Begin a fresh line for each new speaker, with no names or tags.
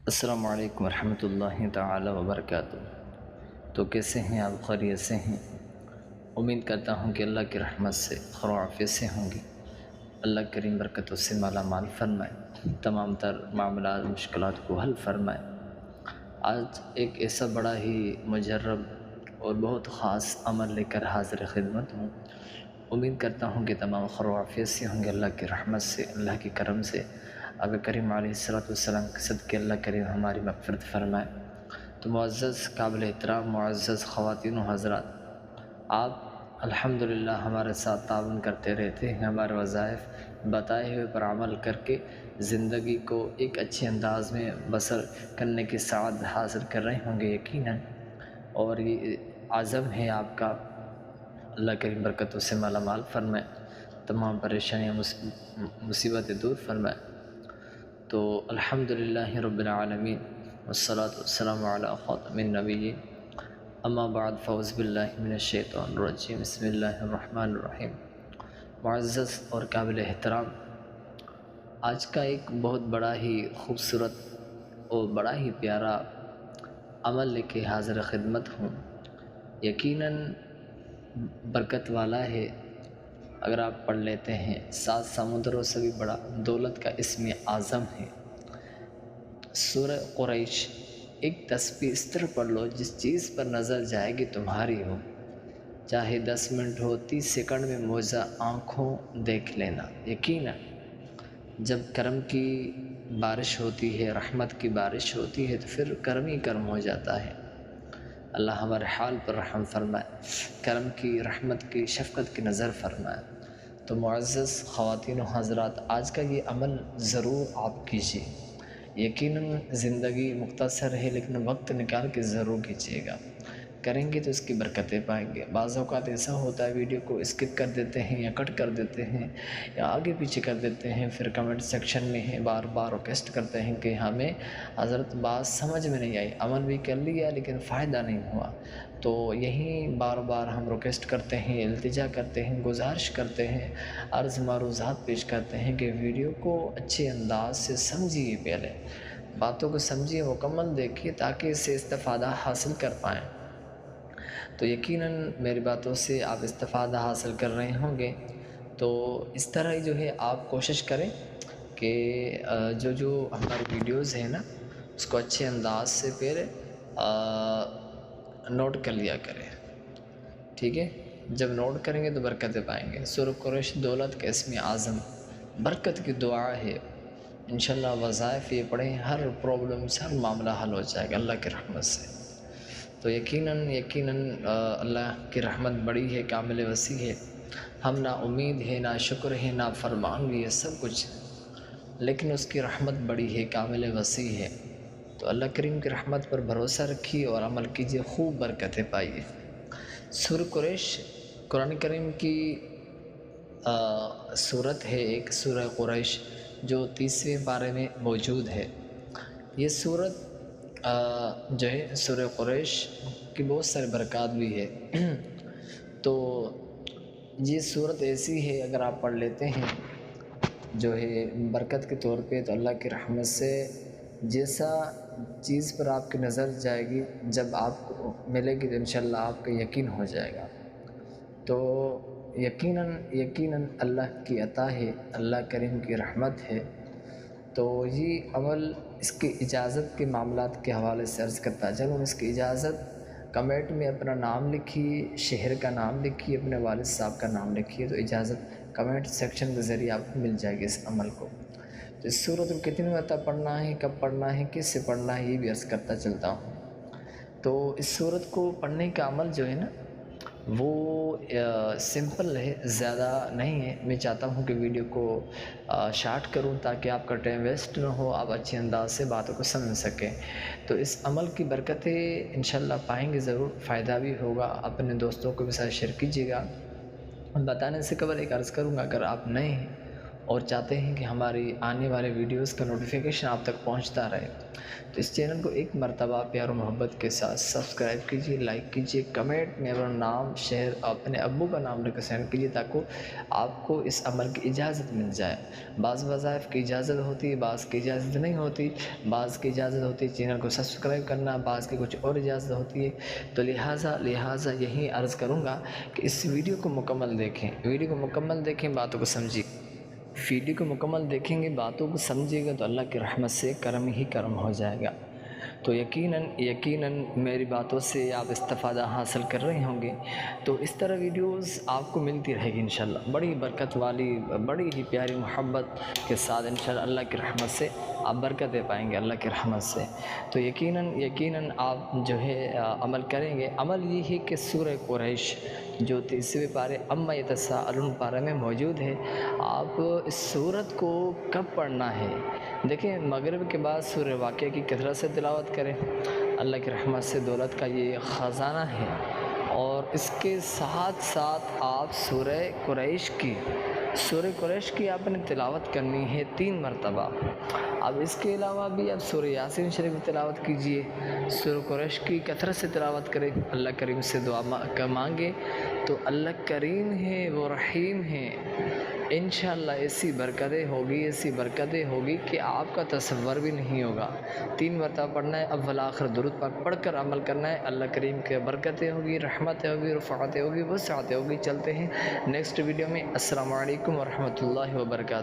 السلام علیکم ورحمۃ اللہ تعالی وبرکاتہ۔ تو کیسے ہیں آپ؟ خیریت سے ہیں؟ امید کرتا ہوں کہ اللہ کی رحمت سے خیر و عافیت سے ہوں گی۔ اللہ کریم برکتوں سے مالا مال فرمائے، تمام تر معاملات مشکلات کو حل فرمائے۔ آج ایک ایسا بڑا ہی مجرب اور بہت خاص عمل لے کر حاضر خدمت ہوں۔ امید کرتا ہوں کہ تمام خیر و عافیت سے ہوں گے، اللہ کی رحمت سے، اللہ کے کرم سے۔ آقا کریم علیہ السلام کے صدقے اللہ کریم ہماری مغفرت فرمائے۔ تو معزز قابل احترام معزز خواتین و حضرات، آپ الحمدللہ ہمارے ساتھ تعاون کرتے رہتے ہیں، ہمارے وظائف بتائے ہوئے پر عمل کر کے زندگی کو ایک اچھے انداز میں بسر کرنے کی سعادت حاصل کر رہے ہوں گے یقیناً، اور یہ عزم ہے آپ کا۔ اللہ کریم برکتوں سے مالا مال فرمائے، تمام پریشانیاں مصیبتیں دور فرمائے۔ تو الحمدللہ رب العالمین والصلاة والسلام علی خاتم النبیین، اما بعد فاعوذ باللہ من الشیطان الرجیم، بسم اللہ الرحمن الرحیم۔ معزز اور قابل احترام، آج کا ایک بہت بڑا ہی خوبصورت اور بڑا ہی پیارا عمل لے کے حاضر خدمت ہوں۔ یقیناً برکت والا ہے، اگر آپ پڑھ لیتے ہیں 7 سمندروں سے بھی بڑا دولت کا اسم اعظم ہے سورہ قریش۔ ایک تسبیح اس طرح پڑھ لو جس چیز پر نظر جائے گی تمہاری ہو، چاہے 10 منٹ ہو، 30 سیکنڈ میں معجزہ آنکھوں دیکھ لینا۔ یقیناً جب کرم کی بارش ہوتی ہے، رحمت کی بارش ہوتی ہے، تو پھر کرم ہی کرم ہو جاتا ہے۔ اللہ ہمارے حال پر رحم فرمائے، کرم کی، رحمت کی، شفقت کی نظر فرمائے۔ تو معزز خواتین و حضرات، آج کا یہ عمل ضرور آپ کیجیے۔ یقیناً زندگی مختصر ہے، لیکن وقت نکال کے ضرور کیجیے گا۔ کریں گے تو اس کی برکتیں پائیں گے۔ بعض اوقات ایسا ہوتا ہے ویڈیو کو اسکپ کر دیتے ہیں یا کٹ کر دیتے ہیں یا آگے پیچھے کر دیتے ہیں، پھر کمنٹ سیکشن میں ہیں بار بار ریکویسٹ کرتے ہیں کہ ہمیں حضرت بات سمجھ میں نہیں آئی، عمل بھی کر لیا لیکن فائدہ نہیں ہوا۔ تو یہی بار بار ہم ریکویسٹ کرتے ہیں، التجا کرتے ہیں، گزارش کرتے ہیں، عرض معروضات پیش کرتے ہیں کہ ویڈیو کو اچھے انداز سے سمجھیے، پہلے باتوں کو سمجھیے، مکمل دیکھیے تاکہ اس سے استفادہ حاصل کر پائیں۔ تو یقیناً میری باتوں سے آپ استفادہ حاصل کر رہے ہوں گے۔ تو اس طرح ہی جو ہے آپ کوشش کریں کہ جو ہماری ویڈیوز ہیں نا، اس کو اچھے انداز سے پہلے نوٹ کر لیا کریں، ٹھیک ہے؟ جب نوٹ کریں گے تو برکتیں پائیں گے۔ سورہ قریش دولت کا اسم اعظم، برکت کی دعا ہے۔ انشاءاللہ وظائف یہ پڑھیں، ہر پرابلم سے ہر معاملہ حل ہو جائے گا اللہ کی رحمت سے۔ تو یقیناً اللہ کی رحمت بڑی ہے، کامل وسیع ہے۔ ہم نا امید ہے، نا شکر ہے، نا فرمان بھی ہے، سب کچھ، لیکن اس کی رحمت بڑی ہے، کامل وسیع ہے۔ تو اللہ کریم کی رحمت پر بھروسہ رکھیے اور عمل کیجیے، خوب برکتیں پائیے۔ سورہ قریش قرآن کریم کی صورت ہے، ایک سورہ قریش جو 30ویں پارے میں موجود ہے۔ یہ صورت جو ہے سورہ قریش کی بہت سارے برکات بھی ہے۔ تو یہ صورت ایسی ہے، اگر آپ پڑھ لیتے ہیں جو ہے برکت کے طور پہ، تو اللہ کی رحمت سے جیسا چیز پر آپ کی نظر جائے گی، جب آپ کو ملے گی تو انشاءاللہ آپ کا یقین ہو جائے گا۔ تو یقیناً اللہ کی عطا ہے، اللہ کریم کی رحمت ہے۔ تو یہ عمل اس کی اجازت کے معاملات کے حوالے سے عرض کرتا چلوں۔ اس کی اجازت کمنٹ میں اپنا نام لکھیے، شہر کا نام لکھیے، اپنے والد صاحب کا نام لکھیے، تو اجازت کمنٹ سیکشن کے ذریعے آپ کو مل جائے گی اس عمل کو۔ تو اس صورت کو کتنی مرتبہ پڑھنا ہے، کب پڑھنا ہے، کس سے پڑھنا ہے، یہ بھی عرض کرتا چلتا ہوں۔ تو اس صورت کو پڑھنے کا عمل جو ہے نا، وہ سمپل ہے، زیادہ نہیں ہے۔ میں چاہتا ہوں کہ ویڈیو کو شارٹ کروں تاکہ آپ کا ٹائم ویسٹ نہ ہو، آپ اچھے انداز سے باتوں کو سمجھ سکیں۔ تو اس عمل کی برکتیں انشاءاللہ پائیں گے ضرور، فائدہ بھی ہوگا۔ اپنے دوستوں کو بھی ساتھ شیئر کیجیے گا۔ بتانے سے قبل ایک عرض کروں گا، اگر آپ نئے ہیں اور چاہتے ہیں کہ ہماری آنے والے ویڈیوز کا نوٹیفیکیشن آپ تک پہنچتا رہے تو اس چینل کو ایک مرتبہ پیار و محبت کے ساتھ سبسکرائب کیجیے، لائک کیجیے، کمنٹ میں اپنا نام، شہر، اپنے ابو کا نام لکھ کر سینڈ کیجیے تاکہ آپ کو اس عمل کی اجازت مل جائے۔ بعض وظائف کی اجازت ہوتی ہے، بعض کی اجازت نہیں ہوتی، بعض کی اجازت ہوتی ہے چینل کو سبسکرائب کرنا، بعض کی کچھ اور اجازت ہوتی ہے، تو لہٰذا یہی عرض کروں گا کہ اس ویڈیو کو مکمل دیکھیں، باتوں کو سمجھیں۔ ویڈیو کو مکمل دیکھیں گے، باتوں کو سمجھے گا تو اللہ کی رحمت سے کرم ہی کرم ہو جائے گا۔ تو یقیناً میری باتوں سے آپ استفادہ حاصل کر رہے ہوں گے، تو اس طرح ویڈیوز آپ کو ملتی رہے گی انشاءاللہ، بڑی برکت والی، بڑی ہی پیاری محبت کے ساتھ انشاءاللہ اللہ کی رحمت سے آپ برکت دے پائیں گے اللہ کی رحمت سے۔ تو یقیناً آپ جو ہے عمل کریں گے۔ عمل یہ ہے کہ سورہ قریش جو 30ویں پارے عما یتساءلون پارے میں موجود ہے، آپ اس سورت کو کب پڑھنا ہے؟ دیکھیں، مغرب کے بعد سورہ واقعہ کی کثرت سے تلاوت کریں، اللہ کی رحمت سے دولت کا یہ خزانہ ہے، اور اس کے ساتھ آپ سورہ قریش کی آپ نے تلاوت کرنی ہے 3 مرتبہ۔ اب اس کے علاوہ بھی آپ سورہ یاسین شریف کی تلاوت کیجئے، سورہ قریش کی کثرت سے تلاوت کریں، اللہ کریم سے دعا مانگے تو اللہ کریم ہے، وہ رحیم ہے، انشاءاللہ ایسی برکتیں ہوگی کہ آپ کا تصور بھی نہیں ہوگا۔ 3 مرتبہ پڑھنا ہے، اول آخر درود پاک پڑھ کر عمل کرنا ہے، اللہ کریم کے برکتیں ہوگی، رحمتیں ہوگی، رفعتیں ہوگی، وسعتیں ہوگی۔ چلتے ہیں نیکسٹ ویڈیو میں۔ السلام علیکم ورحمۃ اللہ وبرکاتہ۔